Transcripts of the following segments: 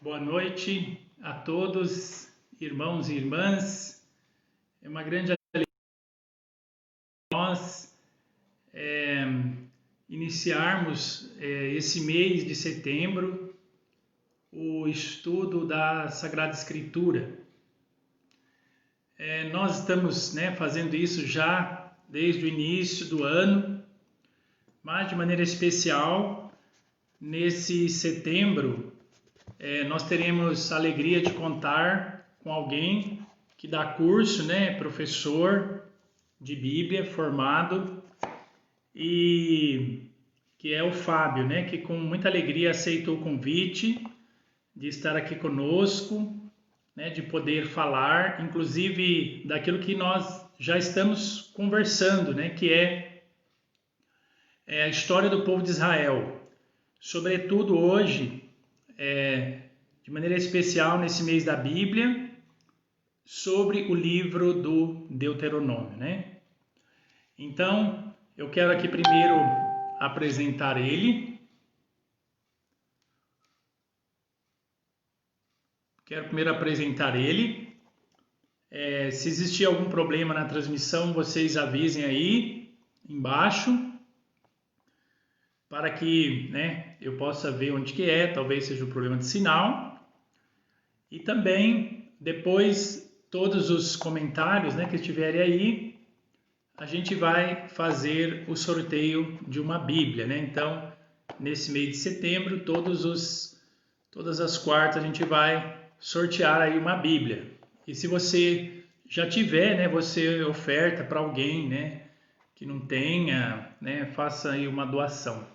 Boa noite a todos, irmãos e irmãs. É uma grande alegria nós iniciarmos esse mês de setembro o estudo da Sagrada Escritura. Nós estamos fazendo isso já desde o início do ano, mas de maneira especial nesse setembro nós teremos a alegria de contar com alguém que dá curso, professor de Bíblia formado, e que é o Fábio, que com muita alegria aceitou o convite de estar aqui conosco, de poder falar, inclusive daquilo que nós já estamos conversando, que é a história do povo de Israel. Sobretudo hoje, de maneira especial nesse mês da Bíblia, sobre o livro do Deuteronômio, Então, eu quero aqui primeiro apresentar ele. Se existir algum problema na transmissão, vocês avisem aí embaixo, para que eu possa ver onde que é, talvez seja um problema de sinal. E também, depois, todos os comentários que estiverem aí, a gente vai fazer o sorteio de uma Bíblia, Então, nesse mês de setembro, todas as quartas a gente vai sortear aí uma Bíblia. E se você já tiver, você oferta para alguém, que não tenha, faça aí uma doação.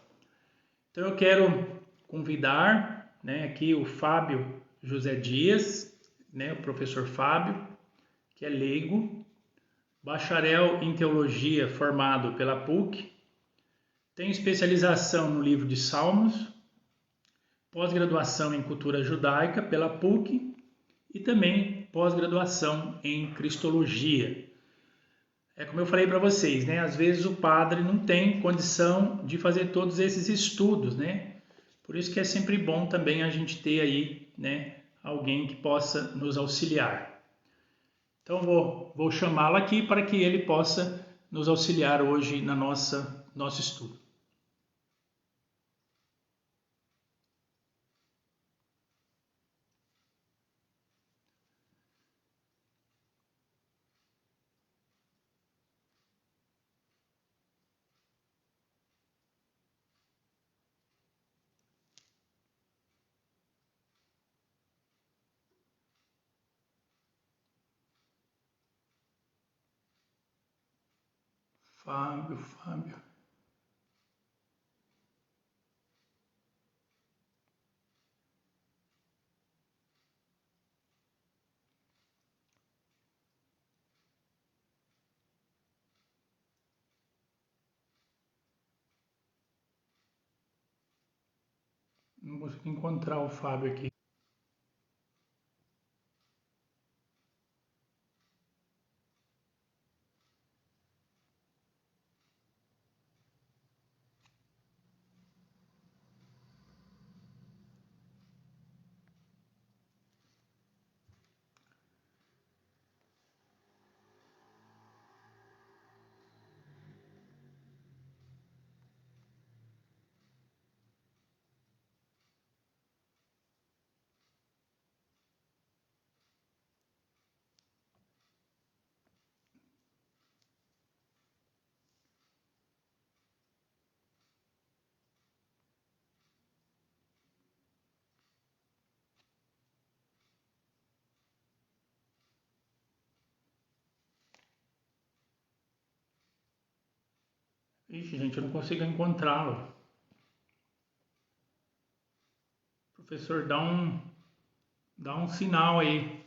Então eu quero convidar, aqui o Fábio José Dias, o professor Fábio, que é leigo, bacharel em teologia formado pela PUC, tem especialização no livro de Salmos, pós-graduação em cultura judaica pela PUC e também pós-graduação em cristologia. Como eu falei para vocês, às vezes o padre não tem condição de fazer todos esses estudos, Por isso que é sempre bom também a gente ter aí, alguém que possa nos auxiliar. Então vou chamá-lo aqui para que ele possa nos auxiliar hoje na nosso estudo. Fábio. Não consigo encontrar o Fábio aqui. Ixi, gente, eu não consigo encontrá-lo. Professor, dá um sinal aí.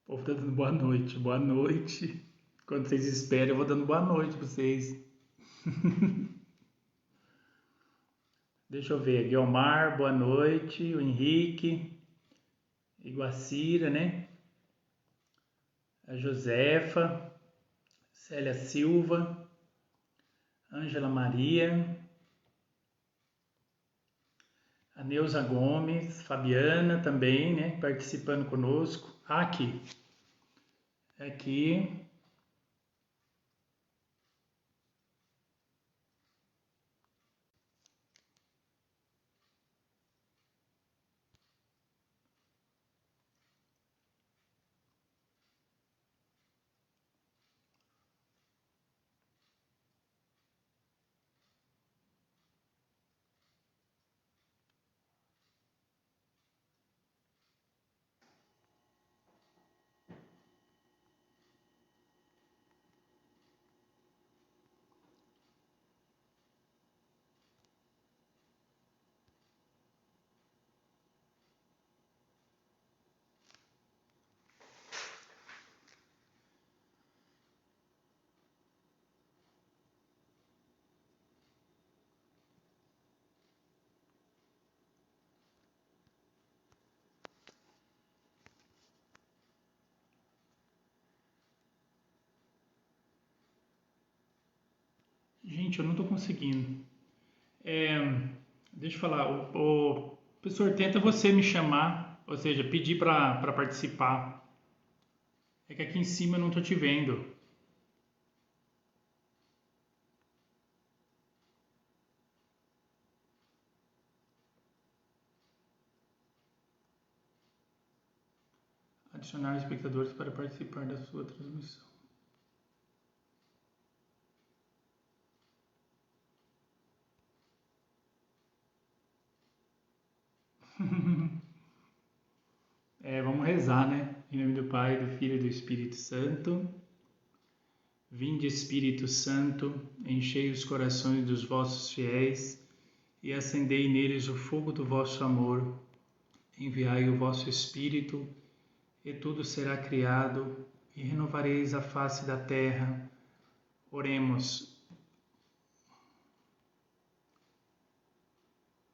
O povo tá dando boa noite. Boa noite. Quando vocês esperam, eu vou dando boa noite para vocês. Deixa eu ver. Guilmar, boa noite. O Henrique. Iguacira, A Josefa. Célia Silva. Ângela Maria, a Neuza Gomes, Fabiana também, né, participando conosco. Aqui. Aqui. Gente, eu não estou conseguindo. Deixa eu falar, o professor, tenta você me chamar, ou seja, pedir para participar. É que aqui em cima eu não estou te vendo. Adicionar espectadores para participar da sua transmissão. Vamos rezar, né? Em nome do Pai, do Filho e do Espírito Santo. Vinde, Espírito Santo, enchei os corações dos vossos fiéis e acendei neles o fogo do vosso amor. Enviai o vosso Espírito, e tudo será criado, e renovareis a face da terra. Oremos.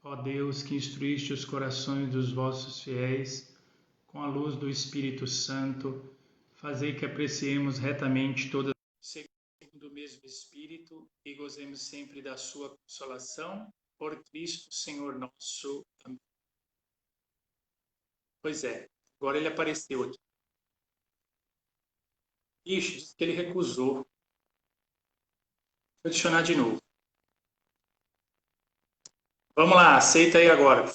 Ó Deus, que instruíste os corações dos vossos fiéis com a luz do Espírito Santo, fazei que apreciemos retamente todas segundo o mesmo Espírito e gozemos sempre da sua consolação, por Cristo Senhor nosso. Amém. Pois é, agora ele apareceu aqui. Ixi, disse que ele recusou. Vou adicionar de novo. Vamos lá, aceita aí agora.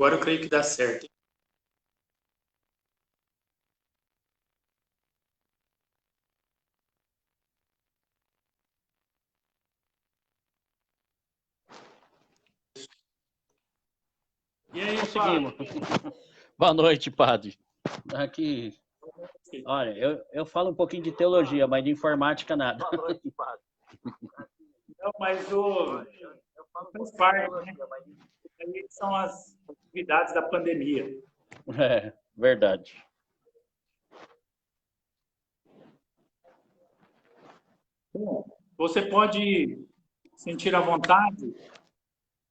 Agora eu creio que dá certo. E aí, conseguimos. Boa noite, padre. Aqui, olha, eu falo um pouquinho de teologia, mas de informática nada. Boa noite, padre. Não, mas faz parte, né? Aí são as atividades da pandemia. É, verdade. Bom, você pode sentir à vontade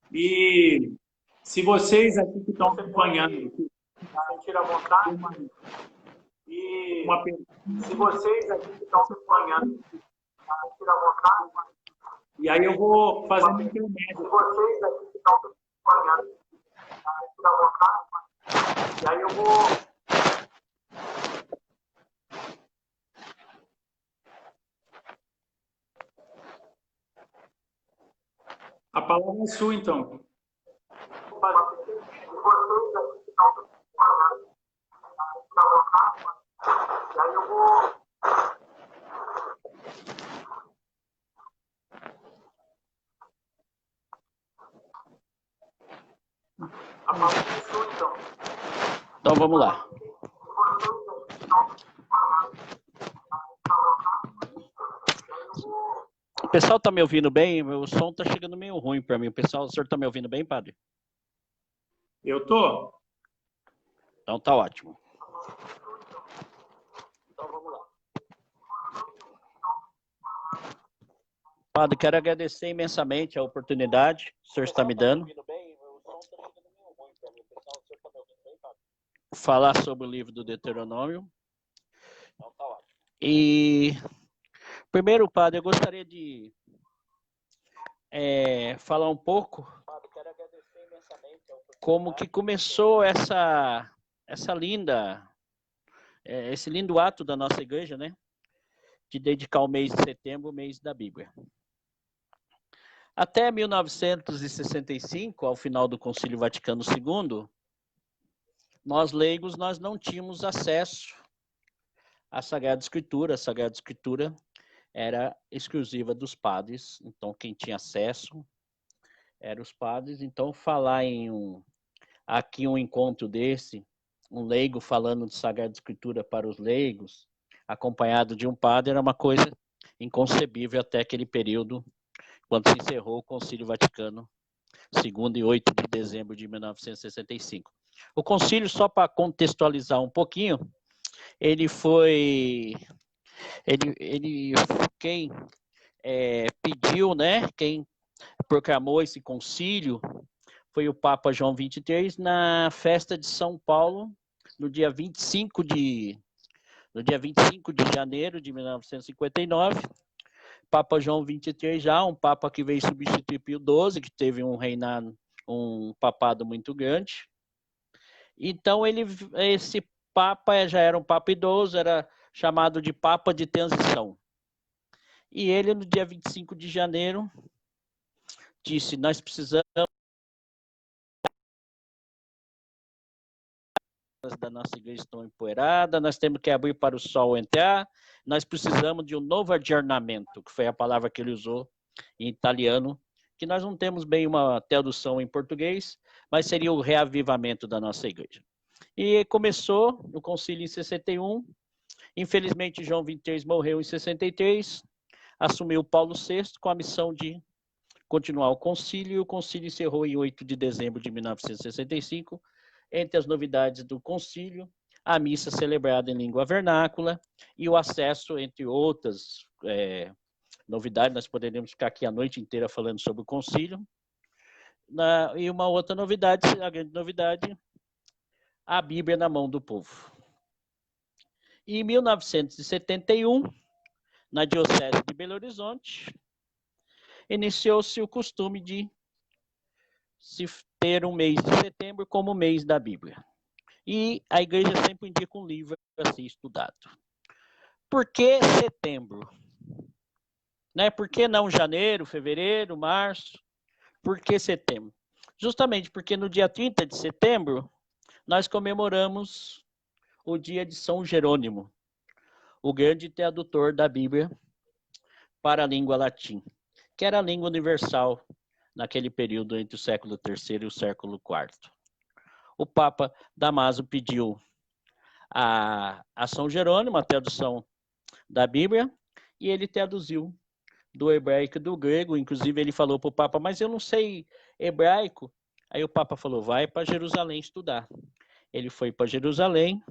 e se vocês aqui que estão acompanhando, sentir à vontade e se vocês aqui que estão acompanhando, sentir à vontade. E aí eu vou fazer um intermédio. Se vocês aqui que estão acompanhando, sentir à vontade. E aí eu vou a palavra é sua, então. E aí eu vou a palavra é sua, então. Então vamos lá. O pessoal tá me ouvindo bem? O som tá chegando meio ruim para mim. O senhor tá me ouvindo bem, padre? Eu tô. Então tá ótimo. Então vamos lá. Padre, quero agradecer imensamente a oportunidade que o senhor está me dando. falar sobre o livro do Deuteronômio. E, primeiro, padre, eu gostaria de falar um pouco como que começou esse lindo ato da nossa igreja, né? De dedicar o mês de setembro, o mês da Bíblia. Até 1965, ao final do Concílio Vaticano II, nós leigos nós não tínhamos acesso à Sagrada Escritura. A Sagrada Escritura era exclusiva dos padres, então quem tinha acesso eram os padres. Então falar aqui um encontro desse, um leigo falando de Sagrada Escritura para os leigos, acompanhado de um padre, era uma coisa inconcebível até aquele período, quando se encerrou o Concílio Vaticano II, em 8 de dezembro de 1965. O concílio, só para contextualizar um pouquinho, quem pediu, né, quem proclamou esse concílio foi o Papa João XXIII na festa de São Paulo, no dia 25 de janeiro de 1959. Papa João XXIII já, um papa que veio substituir Pio XII, que teve um papado muito grande. Então, esse papa já era um papa idoso, era chamado de Papa de Transição. E ele, no dia 25 de janeiro, disse: nós precisamos da nossa igreja estão empoeiradas, nós temos que abrir para o sol entrar, nós precisamos de um novo aggiornamento, que foi a palavra que ele usou em italiano, que nós não temos bem uma tradução em português, mas seria o reavivamento da nossa igreja. E começou no concílio em 61, infelizmente João XXIII morreu em 63, assumiu Paulo VI com a missão de continuar o concílio, e o concílio encerrou em 8 de dezembro de 1965, entre as novidades do concílio, a missa celebrada em língua vernácula e o acesso, entre outras novidades, nós poderíamos ficar aqui a noite inteira falando sobre o concílio. E uma outra novidade, a grande novidade, a Bíblia na mão do povo. E em 1971, na Diocese de Belo Horizonte, iniciou-se o costume de se ter um mês de setembro como mês da Bíblia. E a igreja sempre indica um livro para ser estudado. Por que setembro? Né? Por que não janeiro, fevereiro, março? Por que setembro? Justamente porque no dia 30 de setembro, nós comemoramos o dia de São Jerônimo, o grande tradutor da Bíblia para a língua latim, que era a língua universal naquele período entre o século III e o século IV. O Papa Damaso pediu a São Jerônimo a tradução da Bíblia, e ele traduziu do hebraico e do grego. Inclusive ele falou para o Papa: mas eu não sei hebraico. Aí o Papa falou: vai para Jerusalém estudar. Ele foi para Jerusalém,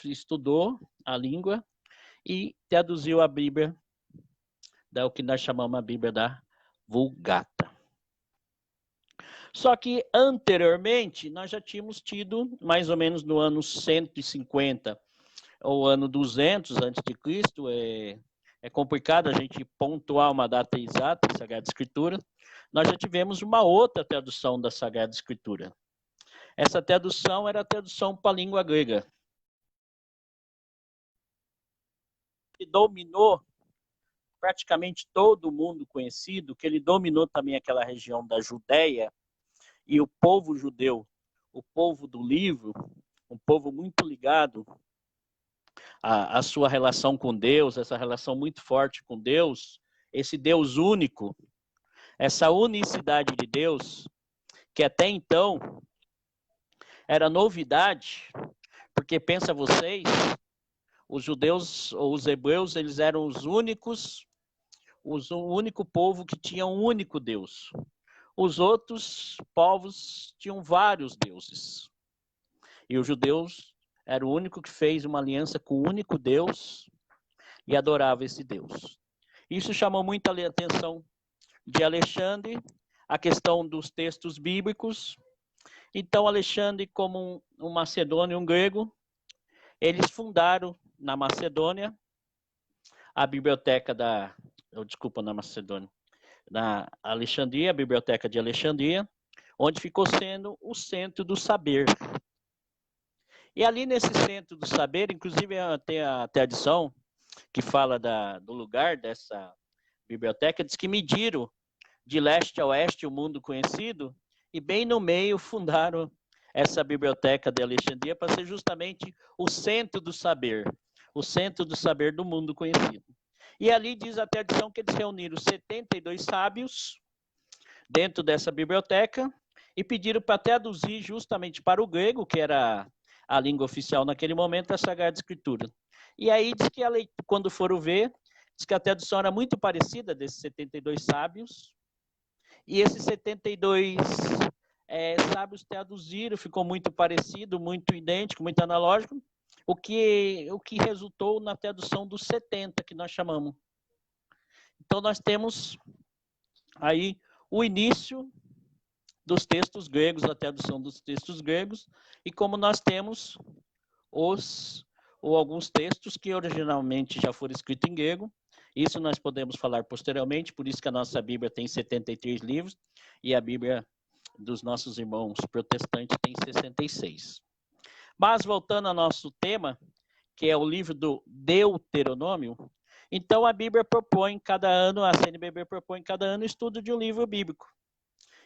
estudou a língua e traduziu a Bíblia, o que nós chamamos a Bíblia da Vulgata. Só que anteriormente nós já tínhamos tido, mais ou menos no ano 150 ou ano 200 antes de Cristo, é complicado a gente pontuar uma data exata da Sagrada Escritura, nós já tivemos uma outra tradução da Sagrada Escritura. Essa tradução era a tradução para a língua grega, que dominou praticamente todo o mundo conhecido, que ele dominou também aquela região da Judéia, e o povo judeu, o povo do livro, um povo muito ligado à sua relação com Deus, essa relação muito forte com Deus, esse Deus único, essa unicidade de Deus, que até então era novidade, porque pensa vocês, os judeus ou os hebreus, eles eram o único povo que tinha um único Deus. Os outros povos tinham vários deuses. E os judeus eram o único que fez uma aliança com o único Deus e adorava esse Deus. Isso chamou muita atenção de Alexandre, a questão dos textos bíblicos. Então, Alexandre, como um macedônio, um grego, eles fundaram na Macedônia a biblioteca na Macedônia, na Alexandria, a biblioteca de Alexandria, onde ficou sendo o centro do saber. E ali nesse centro do saber, inclusive tem a tradição que fala do lugar dessa biblioteca, diz que mediram de leste a oeste o mundo conhecido e bem no meio fundaram essa biblioteca de Alexandria para ser justamente o centro do saber do mundo conhecido. E ali diz a tradição que eles reuniram 72 sábios dentro dessa biblioteca e pediram para traduzir justamente para o grego, que era a língua oficial naquele momento, a Sagrada Escritura. E aí diz que quando foram ver, diz que a tradução era muito parecida desses 72 sábios, e esses 72 sábios traduziram, ficou muito parecido, muito idêntico, muito analógico, o que resultou na tradução dos 70, que nós chamamos. Então, nós temos aí o início dos textos gregos, a tradução dos textos gregos, e como nós temos alguns textos que originalmente já foram escritos em grego. Isso nós podemos falar posteriormente, por isso que a nossa Bíblia tem 73 livros e a Bíblia dos nossos irmãos protestantes tem 66. Mas voltando ao nosso tema, que é o livro do Deuteronômio, então a Bíblia propõe cada ano, a CNBB propõe cada ano o estudo de um livro bíblico.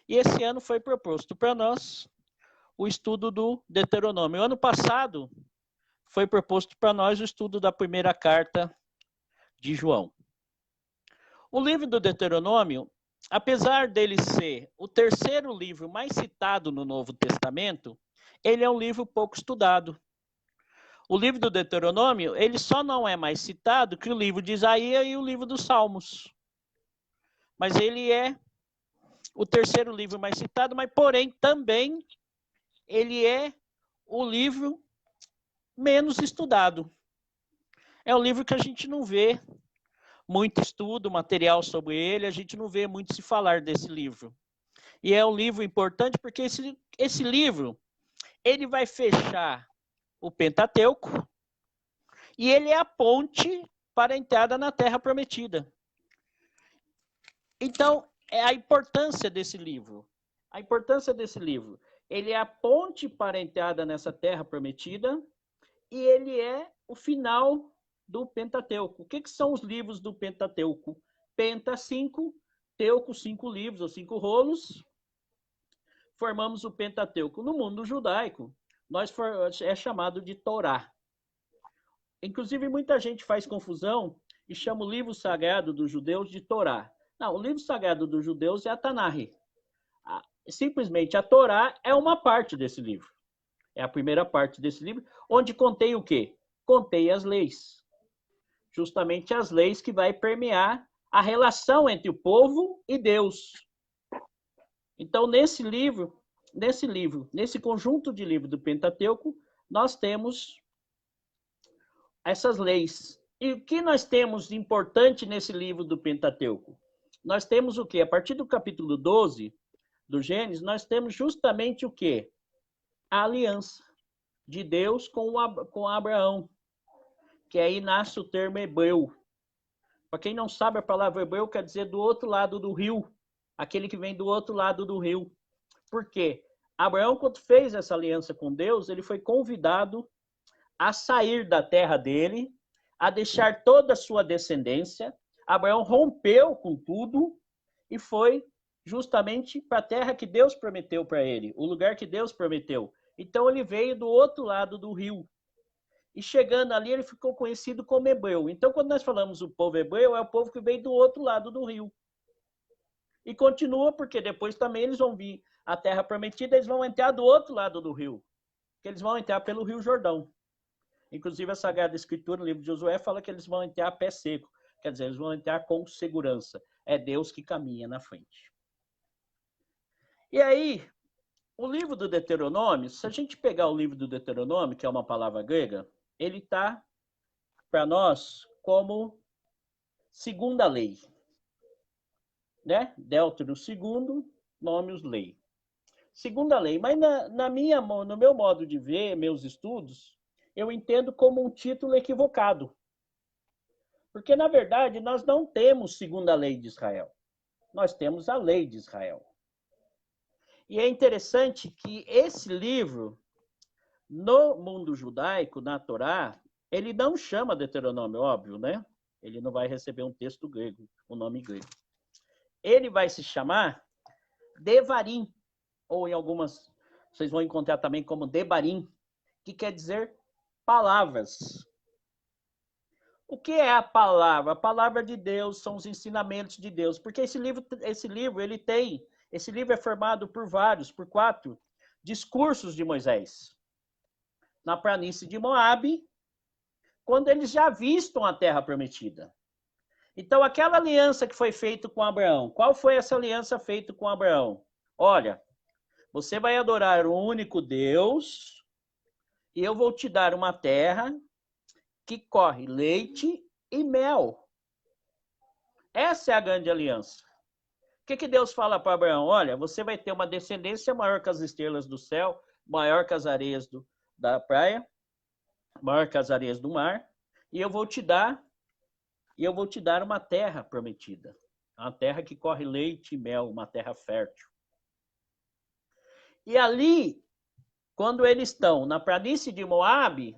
E esse ano foi proposto para nós o estudo do Deuteronômio. O ano passado foi proposto para nós o estudo da primeira carta de João. O livro do Deuteronômio, apesar dele ser o terceiro livro mais citado no Novo Testamento, ele é um livro pouco estudado. O livro do Deuteronômio, ele só não é mais citado que o livro de Isaías e o livro dos Salmos. Mas ele é o terceiro livro mais citado, mas porém também ele é o livro menos estudado. É um livro que a gente não vê muito estudo, material sobre ele, a gente não vê muito se falar desse livro. E é um livro importante porque esse livro, ele vai fechar o Pentateuco e ele é a ponte para a entrada na Terra Prometida. Então, é a importância desse livro. A importância desse livro. Ele é a ponte para a entrada nessa Terra Prometida e ele é o final do Pentateuco. O que são os livros do Pentateuco? Penta 5, Teuco 5 livros ou 5 rolos. Formamos o Pentateuco. No mundo judaico, é chamado de Torá. Inclusive, muita gente faz confusão e chama o livro sagrado dos judeus de Torá. Não, o livro sagrado dos judeus é a Tanakh. Simplesmente, a Torá é uma parte desse livro. É a primeira parte desse livro, onde contém o quê? Contém as leis. Justamente as leis que vai permear a relação entre o povo e Deus. Então, nesse conjunto de livros do Pentateuco, nós temos essas leis. E o que nós temos de importante nesse livro do Pentateuco? Nós temos o quê? A partir do capítulo 12 do Gênesis, nós temos justamente o quê? A aliança de Deus com Abraão. Que aí nasce o termo hebreu. Para quem não sabe, a palavra hebreu quer dizer do outro lado do rio. Aquele que vem do outro lado do rio. Por quê? Abraão, quando fez essa aliança com Deus, ele foi convidado a sair da terra dele, a deixar toda a sua descendência. Abraão rompeu com tudo e foi justamente para a terra que Deus prometeu para ele, o lugar que Deus prometeu. Então ele veio do outro lado do rio. E chegando ali, ele ficou conhecido como hebreu. Então, quando nós falamos o povo hebreu, é o povo que veio do outro lado do rio. E continua, porque depois também eles vão vir à terra prometida, eles vão entrar do outro lado do rio. Que eles vão entrar pelo Rio Jordão. Inclusive, a Sagrada Escritura, no livro de Josué, fala que eles vão entrar a pé seco. Quer dizer, eles vão entrar com segurança. É Deus que caminha na frente. E aí, o livro do Deuteronômio, se a gente pegar o livro do Deuteronômio, que é uma palavra grega, ele está, para nós, como segunda lei. Né? Deutero segundo, Nômios lei. segunda lei. Mas no meu modo de ver, meus estudos, eu entendo como um título equivocado. Porque, na verdade, nós não temos segunda lei de Israel. Nós temos a lei de Israel. E é interessante que esse livro, no mundo judaico, na Torá, ele não chama Deuteronômio, óbvio, né? Ele não vai receber um texto grego, um nome grego. Ele vai se chamar Devarim, ou em algumas, vocês vão encontrar também como Debarim, que quer dizer palavras. O que é a palavra? A palavra de Deus são os ensinamentos de Deus, porque esse livro é formado por 4 discursos de Moisés. Na planície de Moabe, quando eles já vistam a terra prometida. Então, aquela aliança que foi feita com Abraão, qual foi essa aliança feita com Abraão? Olha, você vai adorar o único Deus e eu vou te dar uma terra que corre leite e mel. Essa é a grande aliança. O que Deus fala para Abraão? Olha, você vai ter uma descendência maior que as estrelas do céu, maior que as areias da praia, maior que as areias do mar, e eu vou te dar uma terra prometida. Uma terra que corre leite e mel, uma terra fértil. E ali, quando eles estão na planície de Moabe,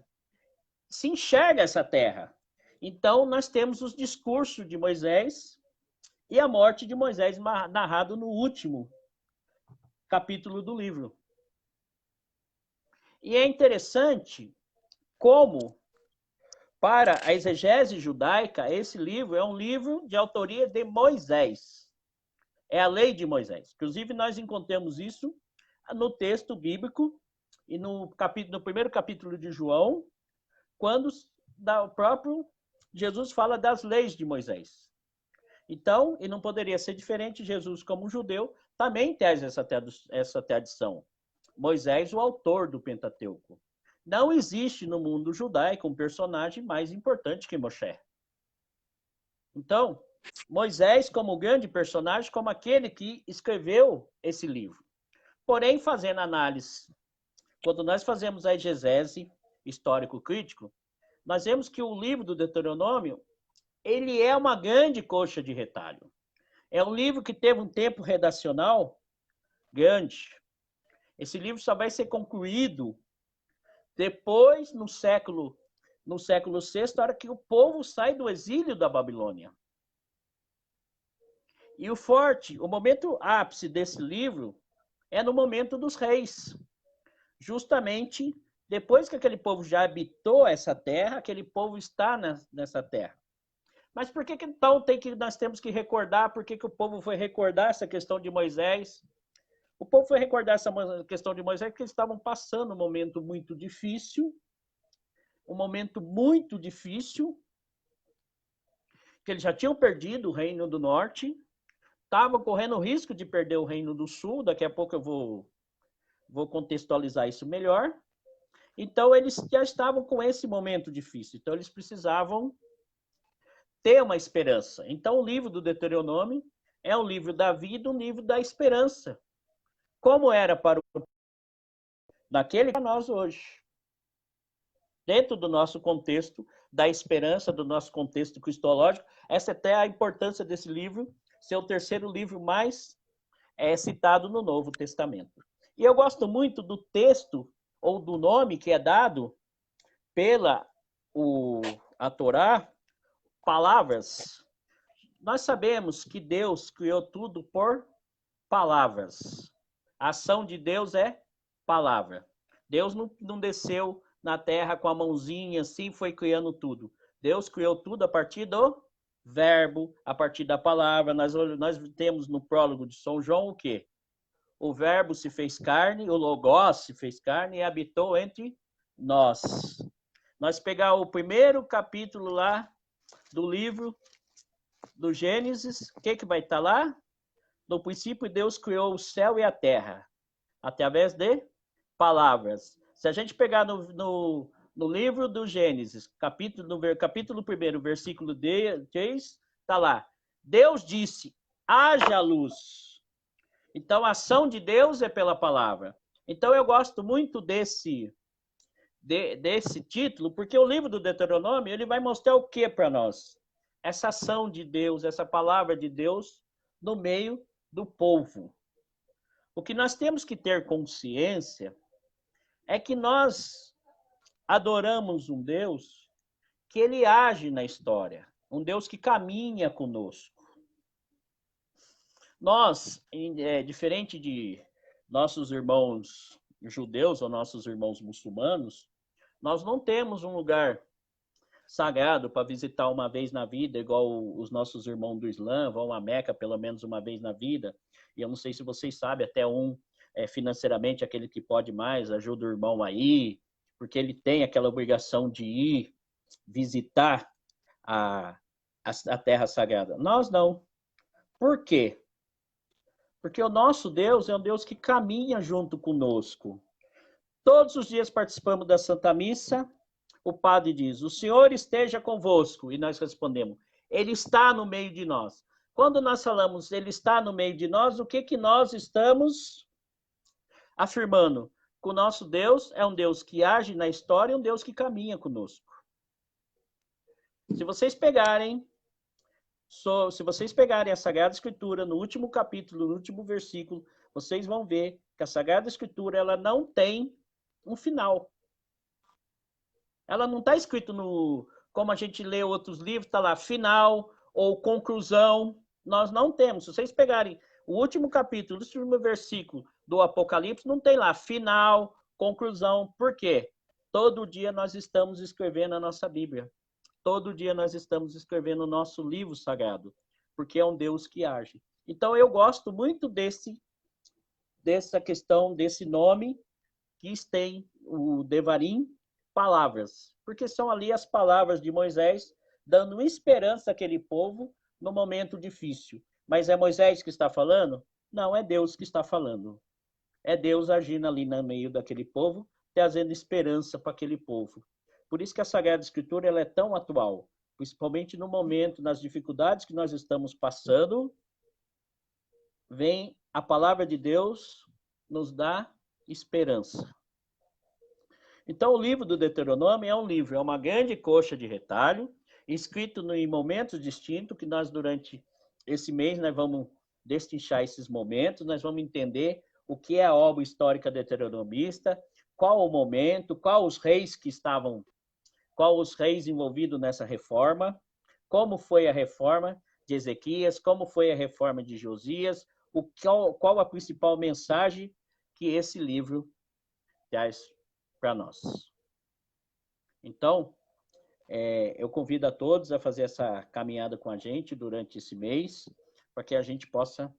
se enxerga essa terra. Então, nós temos os discursos de Moisés e a morte de Moisés narrado no último capítulo do livro. E é interessante como, para a exegese judaica, esse livro é um livro de autoria de Moisés. É a lei de Moisés. Inclusive, nós encontramos isso no texto bíblico e no primeiro capítulo de João, quando o próprio Jesus fala das leis de Moisés. Então, e não poderia ser diferente, Jesus, como judeu, também traz essa tradição. Moisés, o autor do Pentateuco. Não existe no mundo judaico um personagem mais importante que Moshe. Então, Moisés como grande personagem, como aquele que escreveu esse livro. Porém, fazendo análise, quando nós fazemos a exegese histórico-crítico, nós vemos que o livro do Deuteronômio, ele é uma grande coxa de retalho. É um livro que teve um tempo redacional grande. Esse livro só vai ser concluído depois, no século VI, na hora que o povo sai do exílio da Babilônia. E o momento ápice desse livro é no momento dos reis. Justamente depois que aquele povo já habitou essa terra, aquele povo está nessa terra. Mas por que então nós temos que recordar, por que o povo foi recordar essa questão de Moisés? O povo foi recordar essa questão de Moisés porque eles estavam passando um momento muito difícil, que eles já tinham perdido o reino do norte, estavam correndo o risco de perder o reino do sul, daqui a pouco eu vou contextualizar isso melhor. Então, eles já estavam com esse momento difícil, então eles precisavam ter uma esperança. Então, o livro do Deuteronômio é um livro da vida, um livro da esperança. Como era para naquele para nós hoje. Dentro do nosso contexto da esperança, do nosso contexto cristológico, essa é até a importância desse livro, ser o terceiro livro mais citado no Novo Testamento. E eu gosto muito do texto, ou do nome que é dado pela a Torá, palavras. Nós sabemos que Deus criou tudo por palavras. A ação de Deus é palavra. Deus não desceu na terra com a mãozinha assim, foi criando tudo. Deus criou tudo a partir do verbo, a partir da palavra. Nós temos no prólogo de São João o quê? O verbo se fez carne, o logos se fez carne e habitou entre nós. Nós pegar o primeiro capítulo lá do livro do Gênesis, o que vai estar lá? No princípio, Deus criou o céu e a terra, através de palavras. Se a gente pegar no livro do Gênesis, capítulo 1, versículo 3, está lá. Deus disse, haja luz. Então, a ação de Deus é pela palavra. Então, eu gosto muito desse título, porque o livro do Deuteronômio, ele vai mostrar o que para nós? Essa ação de Deus, essa palavra de Deus no meio do povo. O que nós temos que ter consciência é que nós adoramos um Deus que ele age na história, um Deus que caminha conosco. Nós, diferente de nossos irmãos judeus ou nossos irmãos muçulmanos, nós não temos um lugar sagrado para visitar uma vez na vida, igual os nossos irmãos do Islã vão a Meca pelo menos uma vez na vida. E eu não sei se vocês sabem, até financeiramente, aquele que pode mais, ajuda o irmão a ir, porque ele tem aquela obrigação de ir visitar a terra sagrada. Nós não. Por quê? Porque o nosso Deus é um Deus que caminha junto conosco. Todos os dias participamos da Santa Missa, o padre diz, o Senhor esteja convosco, e nós respondemos, Ele está no meio de nós. Quando nós falamos, Ele está no meio de nós, o que nós estamos afirmando? Que o nosso Deus é um Deus que age na história e um Deus que caminha conosco. Se vocês pegarem a Sagrada Escritura, no último capítulo, no último versículo, vocês vão ver que a Sagrada Escritura ela não tem um final. Ela não está escrito como a gente lê outros livros, está lá, final ou conclusão. Nós não temos. Se vocês pegarem o último capítulo, o último versículo do Apocalipse, não tem lá final, conclusão. Por quê? Todo dia nós estamos escrevendo a nossa Bíblia. Todo dia nós estamos escrevendo o nosso livro sagrado, porque é um Deus que age. Então, eu gosto muito dessa questão, desse nome que tem o Devarim, palavras, porque são ali as palavras de Moisés, dando esperança àquele povo no momento difícil. Mas é Moisés que está falando? Não, é Deus que está falando. É Deus agindo ali no meio daquele povo, trazendo esperança para aquele povo. Por isso que a Sagrada Escritura ela é tão atual, principalmente no momento, nas dificuldades que nós estamos passando, vem a palavra de Deus nos dá esperança. Então, o livro do Deuteronômio é uma grande coxa de retalho, escrito em momentos distintos, que nós, durante esse mês, nós vamos destrinchar esses momentos, nós vamos entender o que é a obra histórica deuteronomista, qual o momento, quais os reis envolvidos nessa reforma, como foi a reforma de Ezequias, como foi a reforma de Josias, qual a principal mensagem que esse livro traz para nós. Então, eu convido a todos a fazer essa caminhada com a gente durante esse mês, para que a gente possa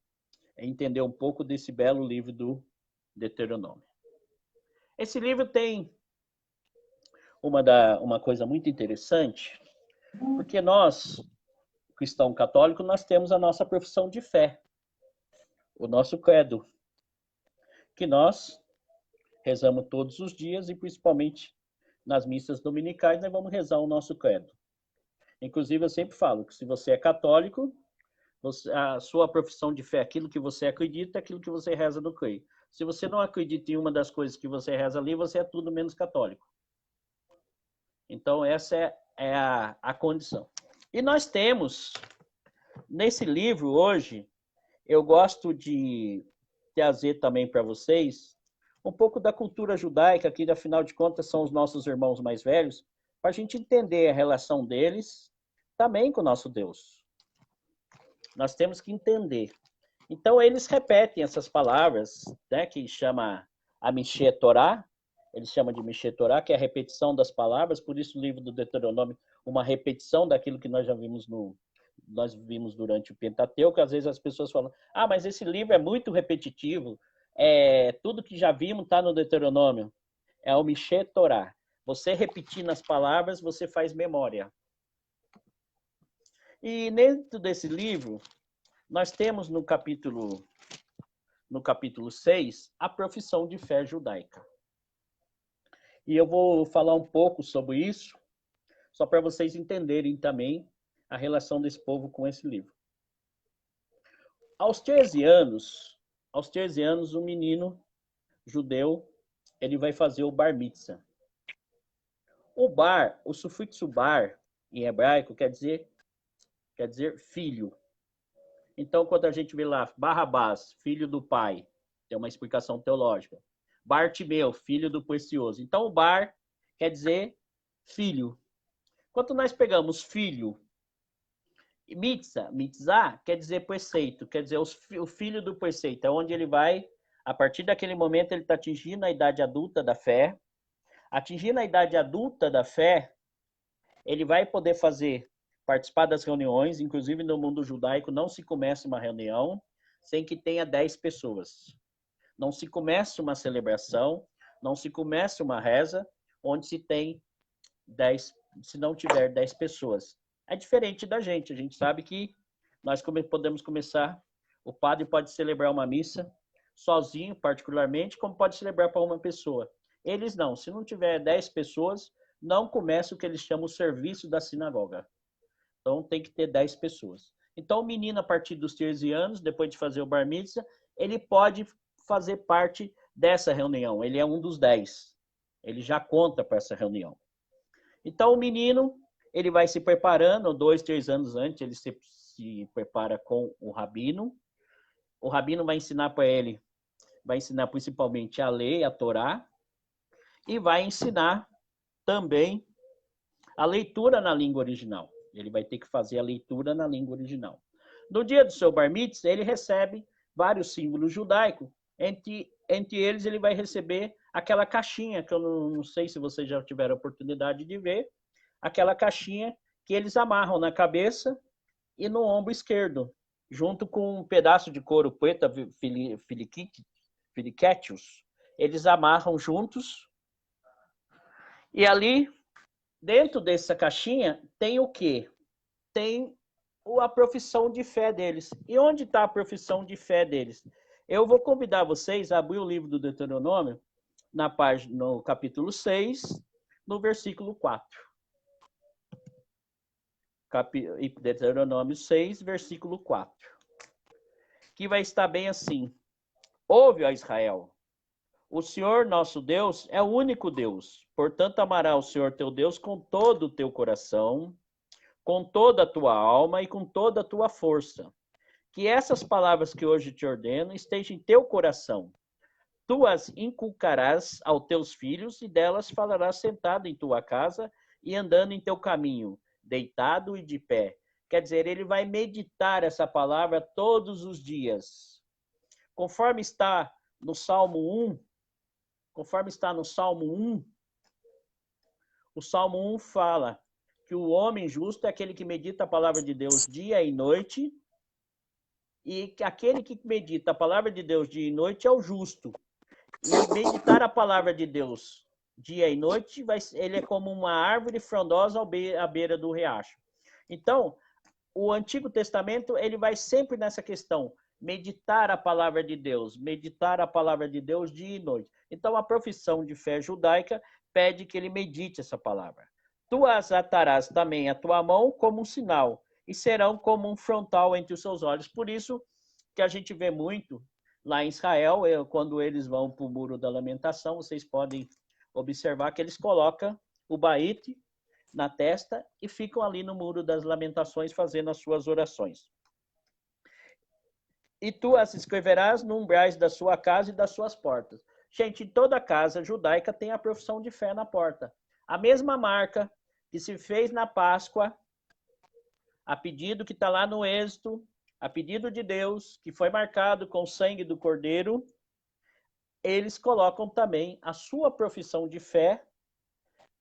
entender um pouco desse belo livro do Deuteronômio. Esse livro tem uma coisa muito interessante, porque nós, cristãos católicos, nós temos a nossa profissão de fé, o nosso credo, que nós rezamos todos os dias e principalmente nas missas dominicais nós vamos rezar o nosso credo. Inclusive eu sempre falo que se você é católico, a sua profissão de fé, aquilo que você acredita, é aquilo que você reza no creio. Se você não acredita em uma das coisas que você reza ali, você é tudo menos católico. Então essa é a condição. E nós temos, nesse livro hoje, eu gosto de trazer também para vocês um pouco da cultura judaica, que afinal de contas são os nossos irmãos mais velhos, para a gente entender a relação deles também com o nosso Deus. Nós temos que entender. Então, eles repetem essas palavras, né, que chama a Mishneh Torá, eles chamam de Mishneh Torá, que é a repetição das palavras, por isso o livro do Deuteronômio, uma repetição daquilo que nós já vimos durante o Pentateuco. Às vezes as pessoas falam, mas esse livro é muito repetitivo, tudo que já vimos está no Deuteronômio. É o Mishneh Torá. Você repetindo as palavras, você faz memória. E dentro desse livro, nós temos no capítulo 6, a profissão de fé judaica. E eu vou falar um pouco sobre isso, só para vocês entenderem também a relação desse povo com esse livro. Aos 13 anos, aos 13 anos, um menino judeu, ele vai fazer o bar mitzvah. O bar, o sufixo bar, em hebraico, quer dizer filho. Então, quando a gente vê lá, Barrabás, filho do pai, tem uma explicação teológica. Bartimeu, filho do precioso. Então, o bar quer dizer filho. Quando nós pegamos filho, mitzvah quer dizer preceito, quer dizer o filho do preceito, é onde ele vai, a partir daquele momento, ele está atingindo a idade adulta da fé. Atingindo a idade adulta da fé, ele vai poder participar das reuniões, inclusive no mundo judaico não se começa uma reunião sem que tenha 10 pessoas. Não se começa uma celebração, não se começa uma reza onde se tem 10, se não tiver 10 pessoas. É diferente da gente, a gente sabe que nós podemos começar, o padre pode celebrar uma missa sozinho, particularmente, como pode celebrar para uma pessoa. Eles não, se não tiver 10 pessoas, não começa o que eles chamam o serviço da sinagoga. Então, tem que ter 10 pessoas. Então, o menino, a partir dos 13 anos, depois de fazer o bar mitzvah, ele pode fazer parte dessa reunião. Ele é um dos 10. Ele já conta para essa reunião. Então, o menino, ele vai se preparando, 2, 3 anos antes, ele se prepara com o rabino. O rabino vai ensinar para ele, vai ensinar principalmente a lei, a Torá, e vai ensinar também a leitura na língua original. Ele vai ter que fazer a leitura na língua original. No dia do seu bar mitzvah, ele recebe vários símbolos judaicos. Entre eles, ele vai receber aquela caixinha, que eu não sei se vocês já tiveram a oportunidade de ver, aquela caixinha que eles amarram na cabeça e no ombro esquerdo, junto com um pedaço de couro preta, filiquetius. Eles amarram juntos. E ali, dentro dessa caixinha, tem o quê? Tem a profissão de fé deles. E onde está a profissão de fé deles? Eu vou convidar vocês a abrir o livro do Deuteronômio, no capítulo 6, no versículo 4. Deuteronômio 6, versículo 4. Que vai estar bem assim. Ouve, ó Israel, o Senhor nosso Deus é o único Deus. Portanto, amará o Senhor teu Deus com todo o teu coração, com toda a tua alma e com toda a tua força. Que essas palavras que hoje te ordeno estejam em teu coração. Tu as inculcarás aos teus filhos e delas falarás sentado em tua casa e andando em teu caminho, deitado e de pé. Quer dizer, ele vai meditar essa palavra todos os dias. Conforme está no Salmo 1, o Salmo 1 fala que o homem justo é aquele que medita a palavra de Deus dia e noite, e que aquele que medita a palavra de Deus dia e noite é o justo. E meditar a palavra de Deus dia e noite, ele é como uma árvore frondosa à beira do riacho. Então, o Antigo Testamento, ele vai sempre nessa questão, meditar a palavra de Deus dia e noite. Então, a profissão de fé judaica pede que ele medite essa palavra. Tu as atarás também a tua mão como um sinal, e serão como um frontal entre os seus olhos. Por isso que a gente vê muito lá em Israel, quando eles vão para o Muro da Lamentação, vocês podem observar que eles colocam o baíte na testa e ficam ali no Muro das Lamentações fazendo as suas orações. E tu as escreverás no umbrais da sua casa e das suas portas. Gente, em toda casa judaica tem a profissão de fé na porta. A mesma marca que se fez na Páscoa, a pedido que está lá no Êxodo, a pedido de Deus, que foi marcado com o sangue do Cordeiro, eles colocam também a sua profissão de fé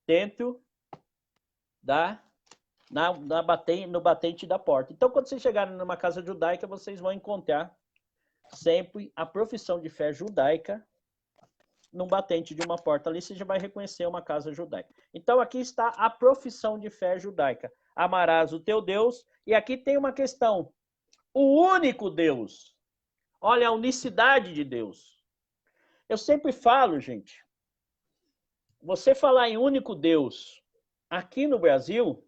dentro no batente da porta. Então, quando vocês chegarem numa casa judaica, vocês vão encontrar sempre a profissão de fé judaica no batente de uma porta. Ali você já vai reconhecer uma casa judaica. Então, aqui está a profissão de fé judaica. Amarás o teu Deus. E aqui tem uma questão. O único Deus. Olha a unicidade de Deus. Eu sempre falo, gente, você falar em único Deus aqui no Brasil,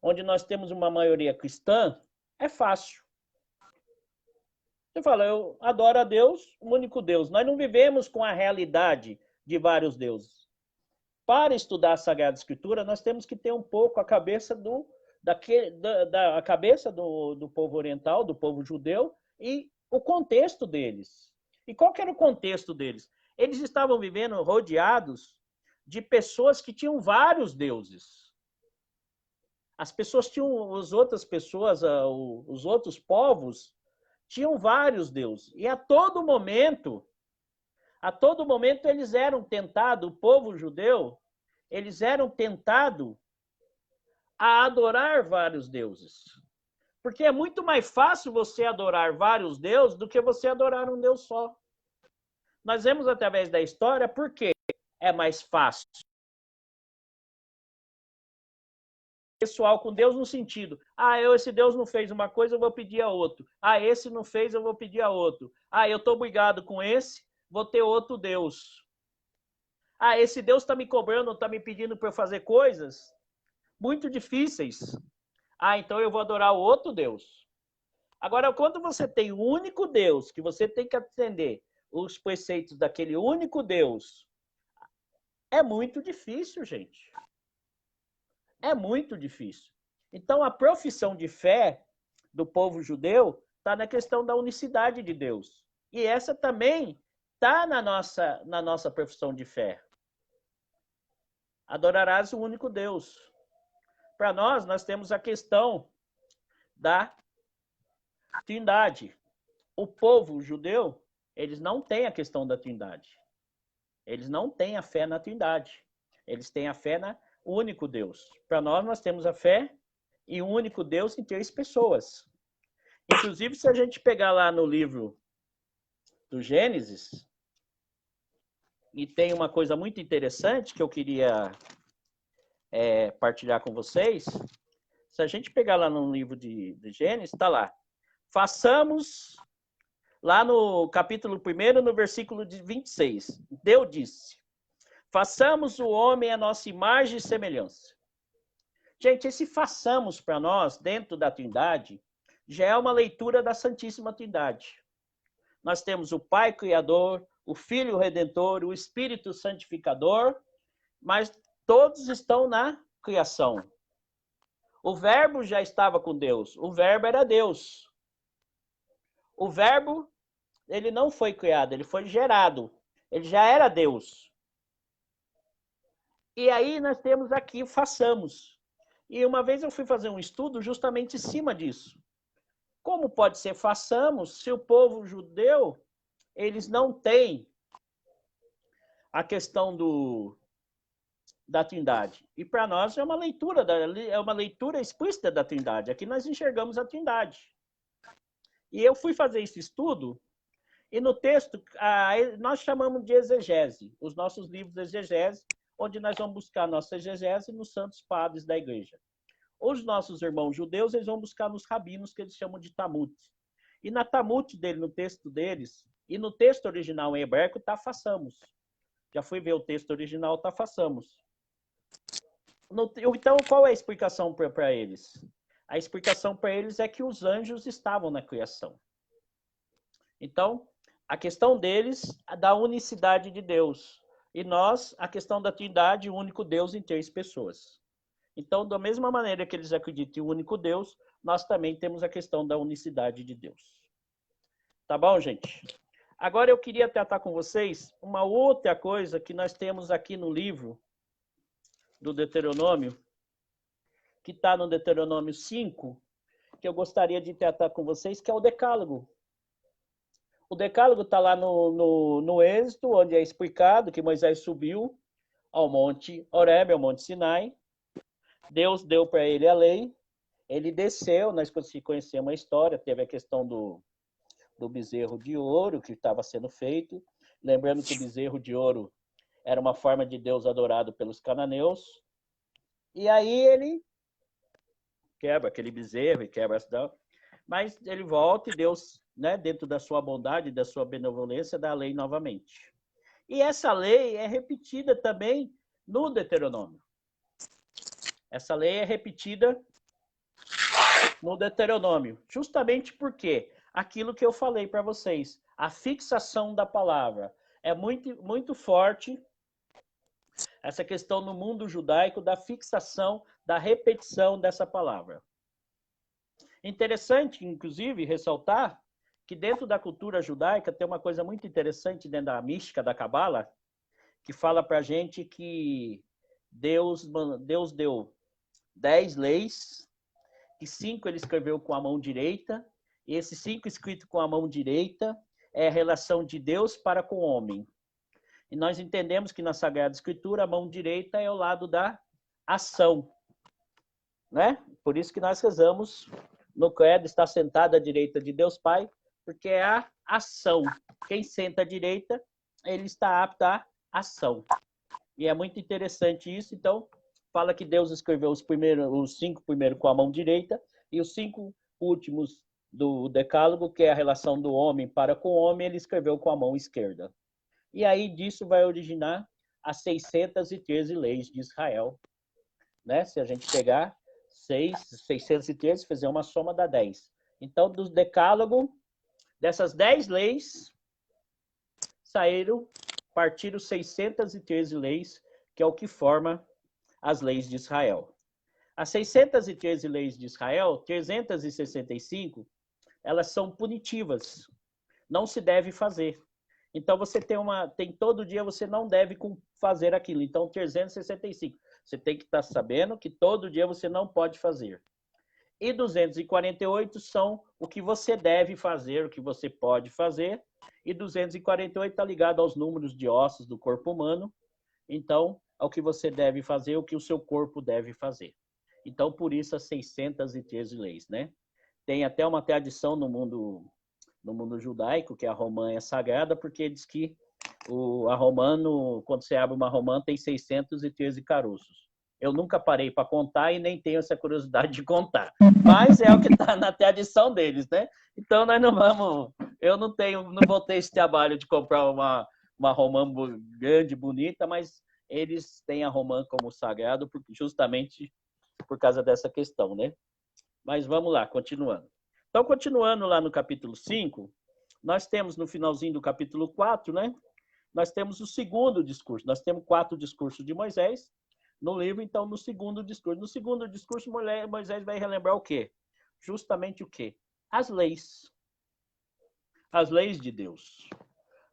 onde nós temos uma maioria cristã, é fácil. Você fala, eu adoro a Deus, o único Deus. Nós não vivemos com a realidade de vários deuses. Para estudar a Sagrada Escritura, nós temos que ter um pouco a cabeça a cabeça do povo oriental, do povo judeu, e o contexto deles. E qual que era o contexto deles? Eles estavam vivendo rodeados de pessoas que tinham vários deuses. As pessoas tinham, as outras pessoas, os outros povos, tinham vários deuses. E a todo momento eles eram tentados, o povo judeu, eles eram tentados a adorar vários deuses. Porque é muito mais fácil você adorar vários deuses do que você adorar um Deus só. Nós vemos através da história por que é mais fácil. Pessoal com Deus no sentido, esse Deus não fez uma coisa, eu vou pedir a outro. Esse não fez, eu vou pedir a outro. Eu estou brigado com esse, vou ter outro Deus. Esse Deus está me cobrando, está me pedindo para eu fazer coisas muito difíceis. Então eu vou adorar o outro Deus. Agora, quando você tem um único Deus, que você tem que atender os preceitos daquele único Deus, é muito difícil, gente. É muito difícil. Então, a profissão de fé do povo judeu está na questão da unicidade de Deus. E essa também está na nossa profissão de fé. Adorarás o único Deus. Para nós temos a questão da Trindade. O povo judeu, eles não têm a questão da Trindade. Eles não têm a fé na Trindade. Eles têm a fé no único Deus. Para nós temos a fé em um único Deus em 3 pessoas. Inclusive, se a gente pegar lá no livro do Gênesis, e tem uma coisa muito interessante que eu queria partilhar com vocês. Se a gente pegar lá no livro de Gênesis, está lá. Façamos, lá no capítulo 1, no versículo 26. Deus disse, façamos o homem à nossa imagem e semelhança. Gente, esse façamos para nós, dentro da Trindade, já é uma leitura da Santíssima Trindade. Nós temos o Pai Criador, o Filho Redentor, o Espírito Santificador, mas todos estão na criação. O Verbo já estava com Deus. O Verbo era Deus. O Verbo, ele não foi criado, ele foi gerado. Ele já era Deus. E aí nós temos aqui, façamos. E uma vez eu fui fazer um estudo justamente em cima disso. Como pode ser façamos se o povo judeu, eles não têm a questão da Trindade? E para nós é uma leitura explícita da Trindade. Aqui nós enxergamos a Trindade. E eu fui fazer esse estudo, e no texto nós chamamos de exegese, os nossos livros de exegese, onde nós vamos buscar nossa exegese nos santos padres da igreja. Os nossos irmãos judeus, eles vão buscar nos rabinos, que eles chamam de Talmud. E na Talmud dele, no texto deles, e no texto original em hebraico, está façamos. Já fui ver o texto original, está façamos. Então, qual é a explicação para eles? A explicação para eles é que os anjos estavam na criação. Então, a questão deles é da unicidade de Deus. E nós, a questão da Trindade, o único Deus em 3 pessoas. Então, da mesma maneira que eles acreditam em um único Deus, nós também temos a questão da unicidade de Deus. Tá bom, gente? Agora eu queria tratar com vocês uma outra coisa que nós temos aqui no livro do Deuteronômio, que está no Deuteronômio 5, que eu gostaria de tratar com vocês, que é o Decálogo. O Decálogo está lá no Êxodo, onde é explicado que Moisés subiu ao Monte Horebe, ao Monte Sinai. Deus deu para ele a lei, ele desceu, nós conhecemos a história, teve a questão do bezerro de ouro que estava sendo feito. Lembrando que o bezerro de ouro era uma forma de Deus adorado pelos cananeus. E aí ele quebra aquele bezerro e quebra a... Mas ele volta e Deus, né, dentro da sua bondade, da sua benevolência, dá a lei novamente. E essa lei é repetida também no Deuteronômio. Essa lei é repetida no Deuteronômio, justamente porque aquilo que eu falei para vocês. A fixação da palavra. É muito, muito forte essa questão no mundo judaico da fixação, da repetição dessa palavra. Interessante, inclusive, ressaltar que dentro da cultura judaica tem uma coisa muito interessante dentro da mística da Cabala, que fala para a gente que Deus deu 10 leis, e 5 ele escreveu com a mão direita, e esses 5 escritos com a mão direita é a relação de Deus para com o homem. E nós entendemos que na Sagrada Escritura a mão direita é o lado da ação, né? Por isso que nós rezamos no credo, está sentado à direita de Deus Pai, porque é a ação. Quem senta à direita, ele está apto à ação. E é muito interessante isso. Então, fala que Deus escreveu os 5 primeiros com a mão direita e os 5 últimos do Decálogo, que é a relação do homem para com o homem, ele escreveu com a mão esquerda. E aí disso vai originar as 613 leis de Israel. Né? Se a gente pegar 613, fazer uma soma dá 10. Então, do Decálogo, dessas 10 leis, partiram 613 leis, que é o que forma as leis de Israel. As 613 leis de Israel, 365, elas são punitivas. Não se deve fazer. Então, você tem todo dia, você não deve fazer aquilo. Então, 365. Você tem que estar sabendo que todo dia você não pode fazer. E 248 são o que você deve fazer, o que você pode fazer. E 248 está ligado aos números de ossos do corpo humano. Então, ao que você deve fazer, o que o seu corpo deve fazer. Então, por isso as 613 leis, né? Tem até uma tradição no mundo judaico, que a romã é sagrada, porque diz que a romã, quando você abre uma romã, tem 613 caroços. Eu nunca parei para contar e nem tenho essa curiosidade de contar. Mas é o que está na tradição deles, né? Então nós não vamos. Eu não vou ter esse trabalho de comprar uma romã grande, bonita, mas eles têm a romã como sagrado justamente por causa dessa questão, né? Mas vamos lá, continuando. Então, continuando lá no capítulo 5, nós temos no finalzinho do capítulo 4, né? Nós temos o segundo discurso. Nós temos 4 discursos de Moisés no livro, então, no segundo discurso. No segundo discurso, Moisés vai relembrar o quê? Justamente o quê? As leis. As leis de Deus.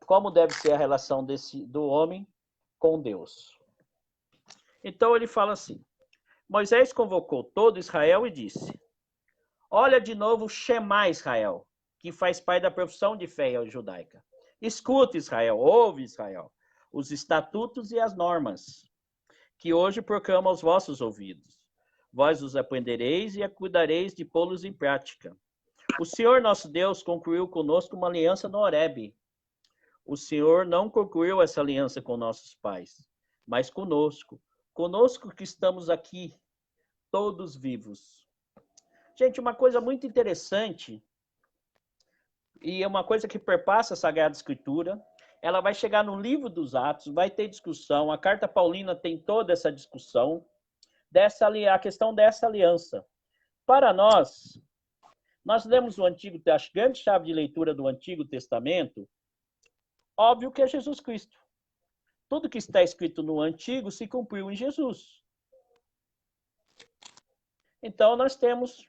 Como deve ser a relação do homem com Deus. Então, ele fala assim: Moisés convocou todo Israel e disse: olha de novo Shema Israel, que faz parte da profissão de fé judaica. Escuta, Israel, ouve, Israel, os estatutos e as normas, que hoje proclamo aos vossos ouvidos. Vós os aprendereis e cuidareis de pô-los em prática. O Senhor nosso Deus concluiu conosco uma aliança no Horebe. O Senhor não concluiu essa aliança com nossos pais, mas conosco. Conosco que estamos aqui, todos vivos. Gente, uma coisa muito interessante, e é uma coisa que perpassa a Sagrada Escritura, ela vai chegar no livro dos Atos, vai ter discussão, a carta paulina tem toda essa discussão, a questão dessa aliança. Para nós lemos o Antigo, a grande chave de leitura do Antigo Testamento, óbvio que é Jesus Cristo. Tudo que está escrito no Antigo se cumpriu em Jesus. Então, nós temos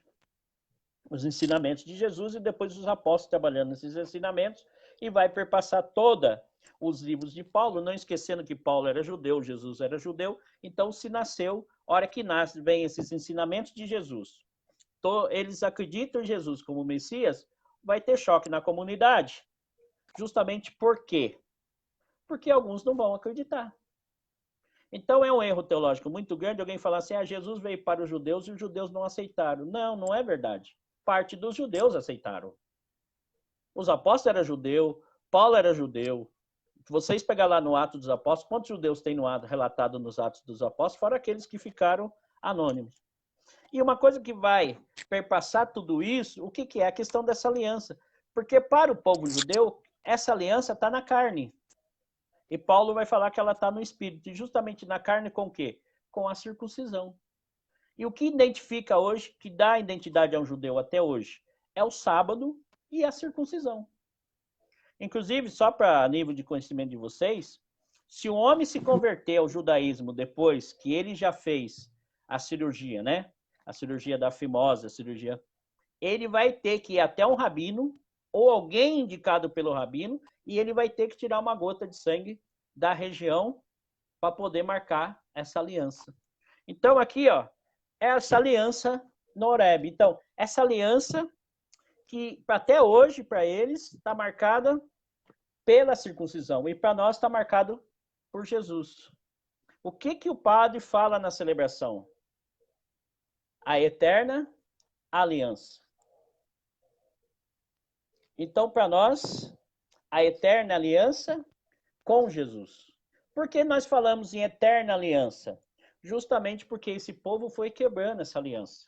os ensinamentos de Jesus e depois os apóstolos trabalhando nesses ensinamentos e vai perpassar todos os livros de Paulo, não esquecendo que Paulo era judeu, Jesus era judeu, então se nasceu, hora que nasce, vem esses ensinamentos de Jesus. Eles acreditam em Jesus como Messias, vai ter choque na comunidade. Justamente por quê? Porque alguns não vão acreditar. Então é um erro teológico muito grande alguém falar assim, Jesus veio para os judeus e os judeus não aceitaram. Não, não é verdade. Parte dos judeus aceitaram. Os apóstolos eram judeus, Paulo era judeu. Se vocês pegarem lá no Atos dos Apóstolos, quantos judeus tem relatado nos Atos dos Apóstolos, fora aqueles que ficaram anônimos. E uma coisa que vai perpassar tudo isso, o que é a questão dessa aliança? Porque para o povo judeu, essa aliança está na carne. E Paulo vai falar que ela está no espírito. E justamente na carne com o quê? Com a circuncisão. E o que identifica hoje, que dá identidade a um judeu até hoje, é o sábado e a circuncisão. Inclusive, só para nível de conhecimento de vocês, se um homem se converter ao judaísmo depois que ele já fez a cirurgia, né? A cirurgia da fimose, a cirurgia, ele vai ter que ir até um rabino ou alguém indicado pelo rabino e ele vai ter que tirar uma gota de sangue da região para poder marcar essa aliança. Então aqui, ó, é essa aliança no Horebe. Então, essa aliança que até hoje, para eles, está marcada pela circuncisão. E para nós está marcado por Jesus. O que o padre fala na celebração? A eterna aliança. Então, para nós, a eterna aliança com Jesus. Por que nós falamos em eterna aliança? Justamente porque esse povo foi quebrando essa aliança.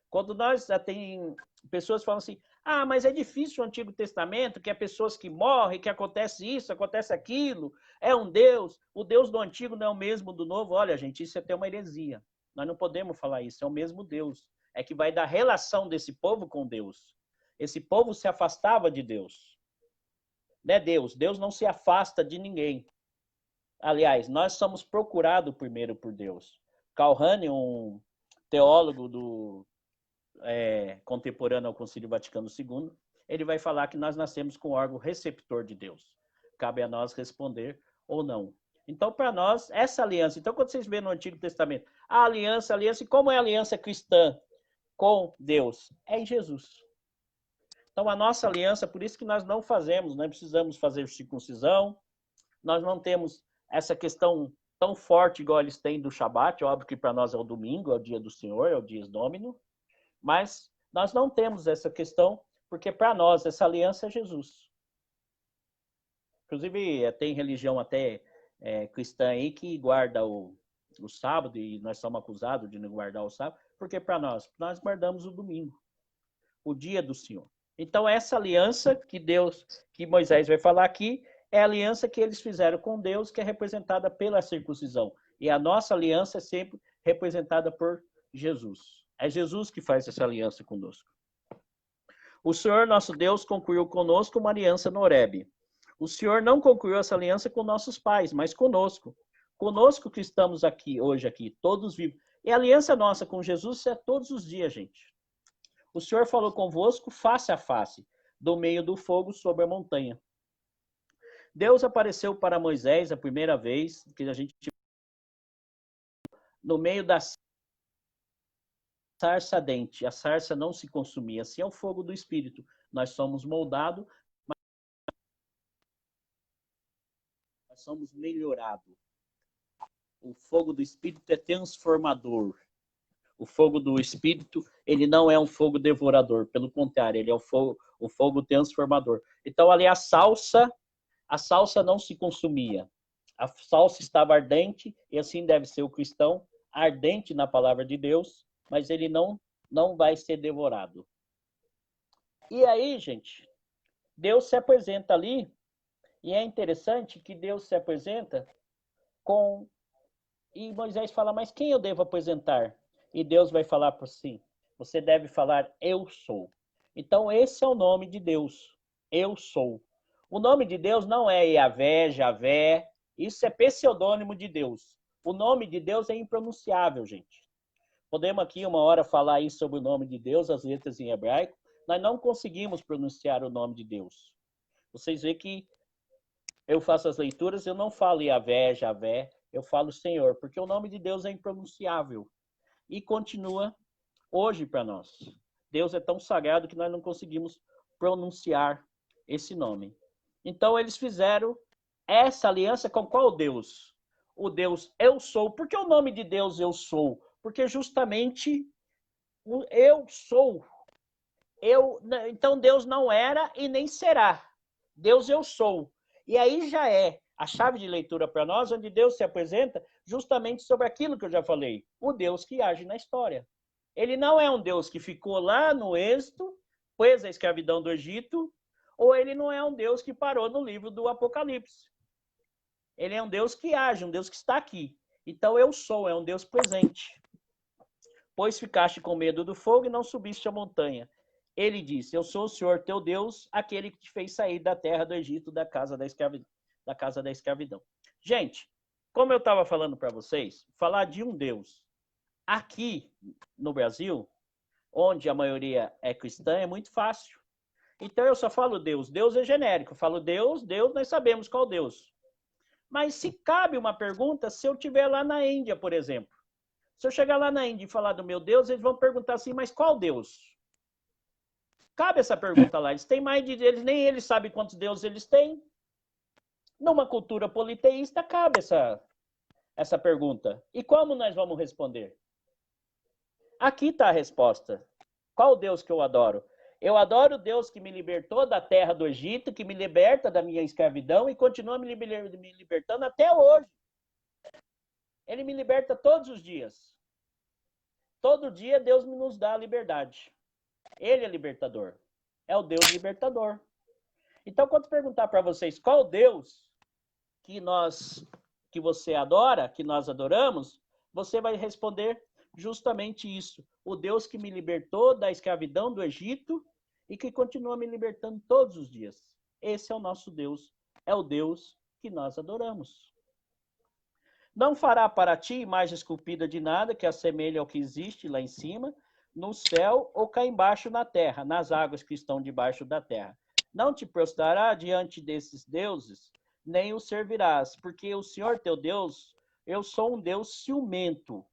Quando nós já tem pessoas que falam assim, mas é difícil o Antigo Testamento, que é pessoas que morrem, que acontece isso, acontece aquilo, é um Deus, o Deus do Antigo não é o mesmo do Novo. Olha, gente, isso é até uma heresia. Nós não podemos falar isso, é o mesmo Deus. É que vai da relação desse povo com Deus. Esse povo se afastava de Deus. Né, Deus não se afasta de ninguém. Aliás, nós somos procurados primeiro por Deus. Karl Rahner, um teólogo contemporâneo ao Concílio Vaticano II, ele vai falar que nós nascemos com o órgão receptor de Deus. Cabe a nós responder ou não. Então, para nós, essa aliança... Então, quando vocês veem no Antigo Testamento, a aliança, e como é a aliança cristã com Deus? É em Jesus. Então, a nossa aliança, por isso que nós não precisamos fazer circuncisão, nós não temos essa questão tão forte igual eles têm do Shabat, óbvio que para nós é o domingo, é o dia do Senhor, é o dia Domino, mas nós não temos essa questão, porque para nós essa aliança é Jesus. Inclusive, tem religião até cristã aí que guarda o sábado, e nós somos acusados de não guardar o sábado, porque para nós guardamos o domingo, o dia do Senhor. Então, essa aliança que Moisés vai falar aqui, é a aliança que eles fizeram com Deus, que é representada pela circuncisão. E a nossa aliança é sempre representada por Jesus. É Jesus que faz essa aliança conosco. O Senhor, nosso Deus, concluiu conosco uma aliança no Horebe. O Senhor não concluiu essa aliança com nossos pais, mas conosco. Conosco que estamos aqui, hoje aqui, todos vivos. E a aliança nossa com Jesus é todos os dias, gente. O Senhor falou convosco face a face, do meio do fogo sobre a montanha. Deus apareceu para Moisés a primeira vez que a gente no meio da sarça ardente. A sarça não se consumia. Assim é o fogo do Espírito. Nós somos moldados, mas nós somos melhorados. O fogo do Espírito é transformador. O fogo do Espírito, ele não é um fogo devorador. Pelo contrário, ele é o fogo transformador. Então, ali a salsa não se consumia. A salsa estava ardente, e assim deve ser o cristão, ardente na palavra de Deus, mas ele não vai ser devorado. E aí, gente, Deus se apresenta ali, e é interessante que Deus se apresenta com... E Moisés fala, mas quem eu devo apresentar? E Deus vai falar para si, você deve falar, eu sou. Então, esse é o nome de Deus, eu sou. O nome de Deus não é Yahvé, Javé, isso é pseudônimo de Deus. O nome de Deus é impronunciável, gente. Podemos aqui uma hora falar aí sobre o nome de Deus, as letras em hebraico, nós não conseguimos pronunciar o nome de Deus. Vocês veem que eu faço as leituras, eu não falo Yahvé, Javé, eu falo Senhor, porque o nome de Deus é impronunciável. E continua hoje para nós. Deus é tão sagrado que nós não conseguimos pronunciar esse nome. Então, eles fizeram essa aliança com qual Deus? O Deus eu sou. Por que o nome de Deus eu sou? Porque justamente o eu sou. Então, Deus não era e nem será. Deus eu sou. E aí já é a chave de leitura para nós, onde Deus se apresenta justamente sobre aquilo que eu já falei. O Deus que age na história. Ele não é um Deus que ficou lá no Êxodo, preso à escravidão do Egito, ou ele não é um Deus que parou no livro do Apocalipse. Ele é um Deus que age, um Deus que está aqui. Então, eu sou, é um Deus presente. Pois ficaste com medo do fogo e não subiste a montanha. Ele disse: eu sou o Senhor teu Deus, aquele que te fez sair da terra do Egito, da casa da escravidão. Gente, como eu estava falando para vocês, falar de um Deus aqui no Brasil, onde a maioria é cristã, é muito fácil. Então eu só falo Deus. Deus é genérico. Eu falo Deus, Deus, nós sabemos qual Deus. Mas se cabe uma pergunta, se eu estiver lá na Índia, por exemplo. Se eu chegar lá na Índia e falar do meu Deus, eles vão perguntar assim, mas qual Deus? Cabe essa pergunta lá. Eles têm mais de... nem eles sabem quantos deuses eles têm. Numa cultura politeísta, cabe essa pergunta. E como nós vamos responder? Aqui está a resposta. Qual Deus que eu adoro? Eu adoro o Deus que me libertou da terra do Egito, que me liberta da minha escravidão e continua me libertando até hoje. Ele me liberta todos os dias. Todo dia Deus nos dá a liberdade. Ele é libertador. É o Deus libertador. Então, quando eu perguntar para vocês qual Deus que você adora, que nós adoramos, você vai responder justamente isso. O Deus que me libertou da escravidão do Egito e que continua me libertando todos os dias. Esse é o nosso Deus. É o Deus que nós adoramos. Não fará para ti imagem esculpida de nada que assemelhe ao que existe lá em cima, no céu ou cá embaixo na terra, nas águas que estão debaixo da terra. Não te prostrará diante desses deuses, nem os servirás, porque o Senhor teu Deus, eu sou um Deus ciumento.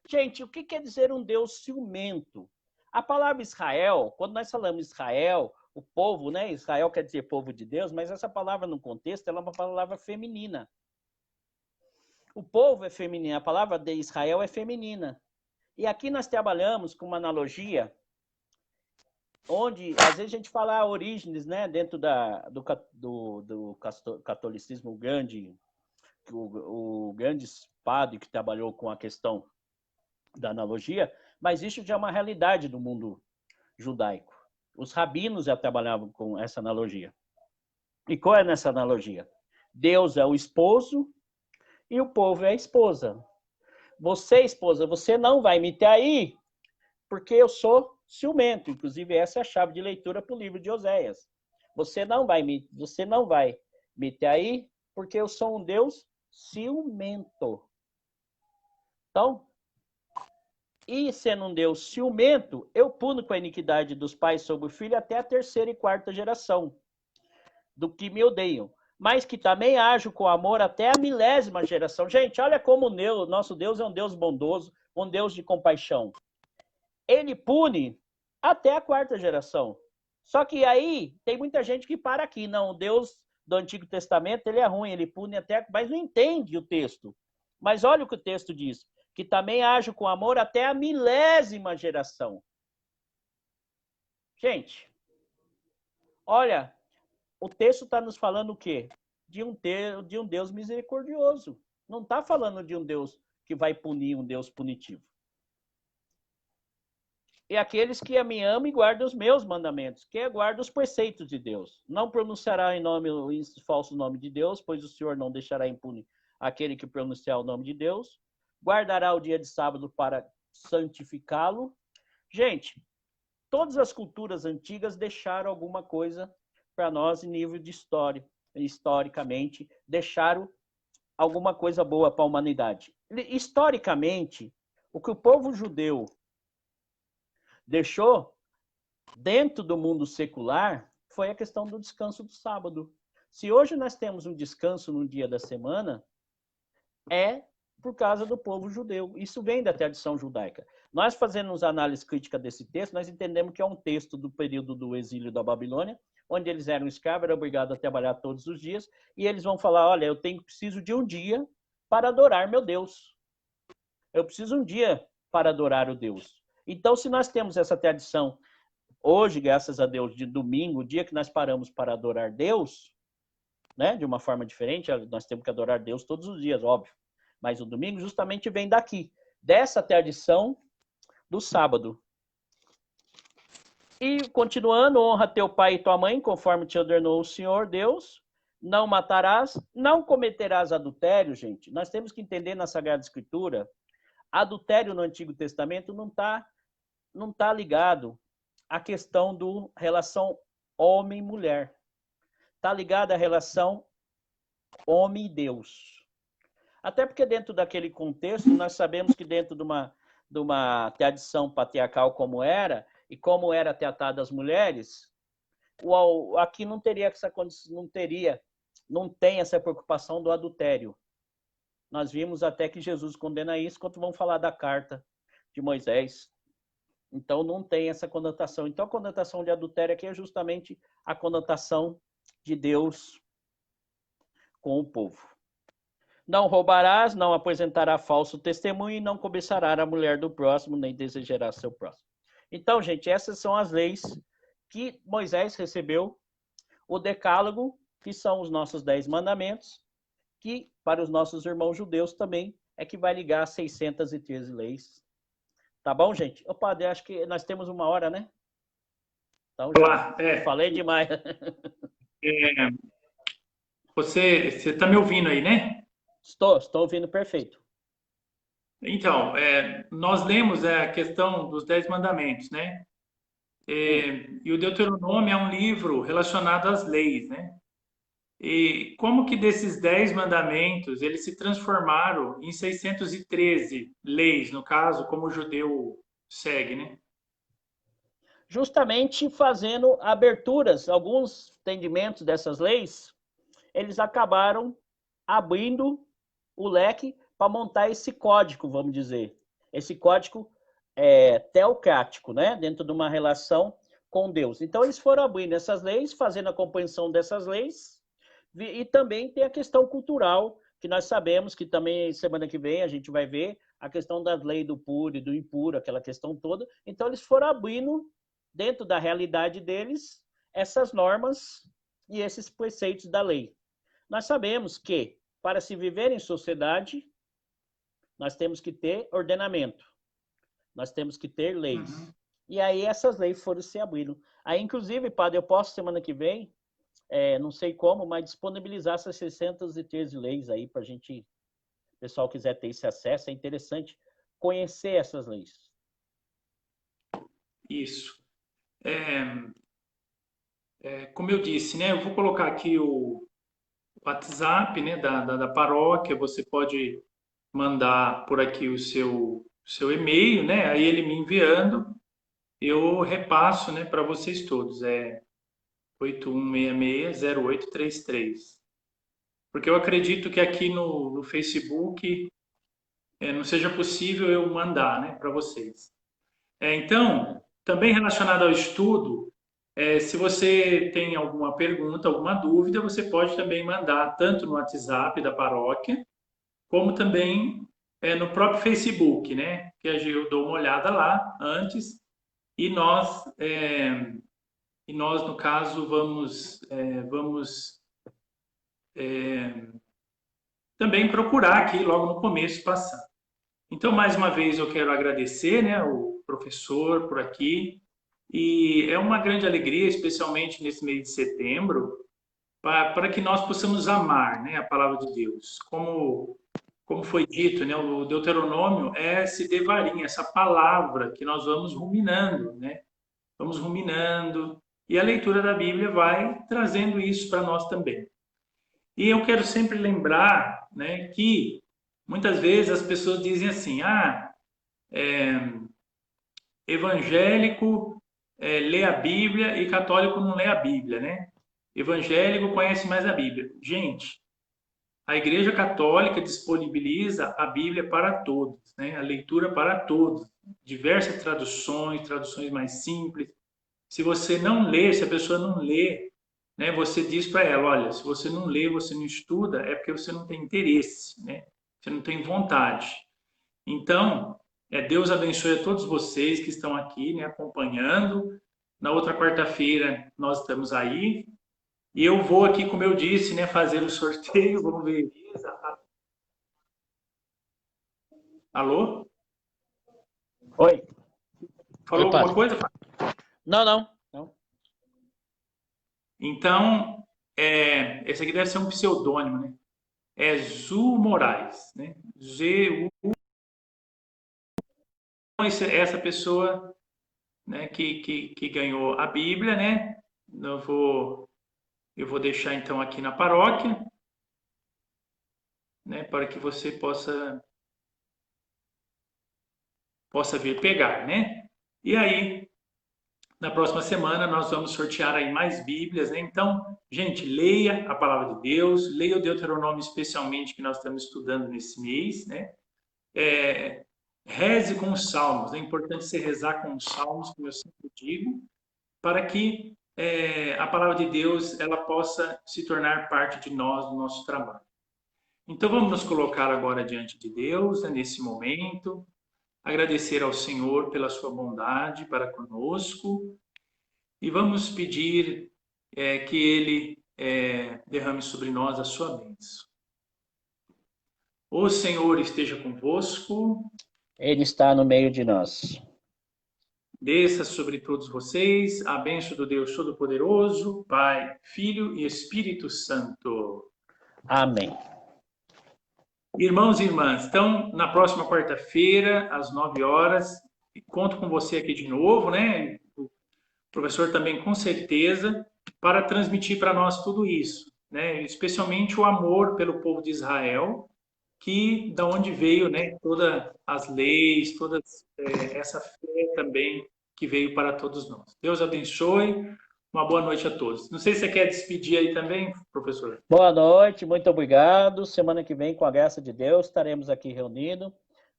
Gente, o que quer dizer um Deus ciumento? A palavra Israel, quando nós falamos Israel, o povo, né? Israel quer dizer povo de Deus, mas essa palavra no contexto ela é uma palavra feminina. O povo é feminino, a palavra de Israel é feminina. E aqui nós trabalhamos com uma analogia, onde às vezes a gente fala a origens, né? Dentro do catolicismo grande, o grande padre que trabalhou com a questão da analogia, mas isso já é uma realidade do mundo judaico. Os rabinos já trabalhavam com essa analogia. E qual é nessa analogia? Deus é o esposo e o povo é a esposa. Você, esposa, você não vai me trair porque eu sou ciumento. Inclusive, essa é a chave de leitura para o livro de Oséias. Você não vai me trair porque eu sou um Deus ciumento. Então, e sendo um Deus ciumento, eu puno com a iniquidade dos pais sobre o filho até a terceira e quarta geração do que me odeiam, mas que também ajo com amor até a milésima geração. Gente, olha como o nosso Deus é um Deus bondoso, um Deus de compaixão. Ele pune até a quarta geração. Só que aí tem muita gente que para aqui. Não, o Deus do Antigo Testamento ele é ruim, ele pune até, mas não entende o texto. Mas olha o que o texto diz. Que também ajo com amor até a milésima geração. Gente, olha, o texto está nos falando o quê? De um Deus misericordioso. Não está falando de um Deus que vai punir, um Deus punitivo. E aqueles que me amam e guardam os meus mandamentos, que guardam os preceitos de Deus. Não pronunciará em falso nome de Deus, pois o Senhor não deixará impune aquele que pronunciar o nome de Deus. Guardará o dia de sábado para santificá-lo. Gente, todas as culturas antigas deixaram alguma coisa para nós em nível de história. Historicamente, deixaram alguma coisa boa para a humanidade. Historicamente, o que o povo judeu deixou dentro do mundo secular foi a questão do descanso do sábado. Se hoje nós temos um descanso no dia da semana, é por causa do povo judeu. Isso vem da tradição judaica. Nós fazemos análise crítica desse texto, nós entendemos que é um texto do período do exílio da Babilônia, onde eles eram escravos, eram obrigados a trabalhar todos os dias, e eles vão falar, olha, eu preciso de um dia para adorar meu Deus. Eu preciso de um dia para adorar o Deus. Então, se nós temos essa tradição, hoje, graças a Deus, de domingo, o dia que nós paramos para adorar Deus, né, de uma forma diferente, nós temos que adorar Deus todos os dias, óbvio. Mas o domingo justamente vem daqui, dessa tradição do sábado. E continuando, honra teu pai e tua mãe, conforme te ordenou o Senhor Deus, não matarás, não cometerás adultério, gente. Nós temos que entender na Sagrada Escritura, adultério no Antigo Testamento não tá ligado a questão do relação homem-mulher. Está ligada à relação homem e Deus. Até porque dentro daquele contexto, nós sabemos que dentro de uma tradição patriarcal como era, e como era tratada as mulheres, aqui não teria essa condição, não tem essa preocupação do adultério. Nós vimos até que Jesus condena isso quando vamos falar da carta de Moisés. Então não tem essa conotação. Então a conotação de adultério aqui é justamente a conotação de Deus com o povo. Não roubarás, não apresentarás falso testemunho e não cobiçarás a mulher do próximo, nem desejarás seu próximo. Então, gente, essas são as leis que Moisés recebeu, o decálogo, que são os nossos 10 mandamentos, que para os nossos irmãos judeus também é que vai ligar as 613 leis. Tá bom, gente? Ô, padre, acho que nós temos 1 hora, né? Então, já falei demais. Você está me ouvindo aí, né? Estou ouvindo perfeito. Então, nós lemos a questão dos 10 mandamentos, né? E o Deuteronômio é um livro relacionado às leis, né? E como que desses 10 mandamentos, eles se transformaram em 613 leis, no caso, como o judeu segue, né? Justamente fazendo aberturas, alguns entendimentos dessas leis, eles acabaram abrindo o leque para montar esse código, vamos dizer. Esse código teocrático, né? Dentro de uma relação com Deus. Então, eles foram abrindo essas leis, fazendo a compreensão dessas leis, e também tem a questão cultural, que nós sabemos que também semana que vem a gente vai ver a questão das leis do puro e do impuro, aquela questão toda. Então, eles foram abrindo, dentro da realidade deles, essas normas e esses preceitos da lei. Nós sabemos que, para se viver em sociedade, nós temos que ter ordenamento, nós temos que ter leis. Uhum. E aí essas leis foram se abrindo. Aí, inclusive, padre, eu posso, semana que vem, não sei como, mas disponibilizar essas 613 leis aí para a gente, se o pessoal quiser ter esse acesso, é interessante conhecer essas leis. Isso. Como eu disse, né, eu vou colocar aqui o WhatsApp, né, da paróquia, você pode mandar por aqui o seu e-mail, né, aí ele me enviando, eu repasso, né, para vocês todos, 8166-0833. Porque eu acredito que aqui no Facebook não seja possível eu mandar, né, para vocês. Então, também relacionado ao estudo, se você tem alguma pergunta, alguma dúvida, você pode também mandar tanto no WhatsApp da paróquia, como também no próprio Facebook, né? Que eu dou uma olhada lá antes e nós, no caso, vamos também procurar aqui logo no começo passar. Então, mais uma vez, eu quero agradecer, né, o professor por aqui. E é uma grande alegria, especialmente nesse mês de setembro, para que nós possamos amar, né, a palavra de Deus. Como foi dito, né, o Deuteronômio é esse devarim, essa palavra que nós vamos ruminando, né? Vamos ruminando, e a leitura da Bíblia vai trazendo isso para nós também. E eu quero sempre lembrar, né, que muitas vezes as pessoas dizem assim, evangélico lê a Bíblia e católico não lê a Bíblia, né? Evangélico conhece mais a Bíblia. Gente, a Igreja Católica disponibiliza a Bíblia para todos, né? A leitura para todos. Diversas traduções mais simples. Se você não lê, se a pessoa não lê, né, você diz para ela, olha, se você não lê, você não estuda, é porque você não tem interesse, né? Você não tem vontade. Então, Deus abençoe a todos vocês que estão aqui, né, acompanhando. Na outra quarta-feira nós estamos aí. E eu vou aqui, como eu disse, né, fazer o sorteio. Vamos ver. Alô? Oi. Falou alguma coisa? Não. Então, esse aqui deve ser um pseudônimo, né? É Zu Moraes, né? Essa pessoa, né, que ganhou a Bíblia, né? Eu vou deixar então aqui na paróquia, né, para que você possa vir pegar, né? E aí, na próxima semana, nós vamos sortear aí mais Bíblias, né? Então, gente, leia a palavra de Deus, leia o Deuteronômio especialmente, que nós estamos estudando nesse mês, né? Reze com os salmos, é importante você rezar com os salmos, como eu sempre digo, para que a palavra de Deus ela possa se tornar parte de nós, do nosso trabalho. Então, vamos nos colocar agora diante de Deus, né, nesse momento, agradecer ao Senhor pela sua bondade para conosco e vamos pedir que Ele derrame sobre nós a sua bênção. O Senhor esteja convosco. Ele está no meio de nós. Desça sobre todos vocês a bênção do Deus Todo-Poderoso, Pai, Filho e Espírito Santo. Amém. Irmãos e irmãs, então, na próxima quarta-feira, às 9 horas, conto com você aqui de novo, né? O professor também, com certeza, para transmitir para nós tudo isso, né? Especialmente o amor pelo povo de Israel, que da onde veio, né? Todas as leis, toda essa fé também que veio para todos nós. Deus abençoe. Uma boa noite a todos. Não sei se você quer despedir aí também, professor. Boa noite, muito obrigado. Semana que vem, com a graça de Deus, estaremos aqui reunidos.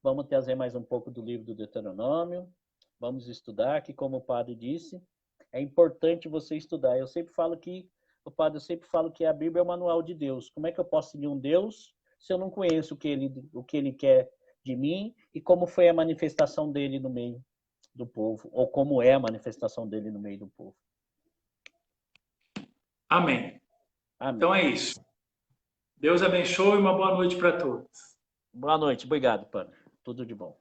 Vamos trazer mais um pouco do livro do Deuteronômio. Vamos estudar, que como o padre disse, é importante você estudar. Eu sempre falo que a Bíblia é o manual de Deus. Como é que eu posso seguir um Deus se eu não conheço o que ele quer de mim e como foi a manifestação dele no meio do povo, ou como é a manifestação dele no meio do povo? Amém. Amém. Então é isso. Deus abençoe e uma boa noite para todos. Boa noite, obrigado, padre. Tudo de bom.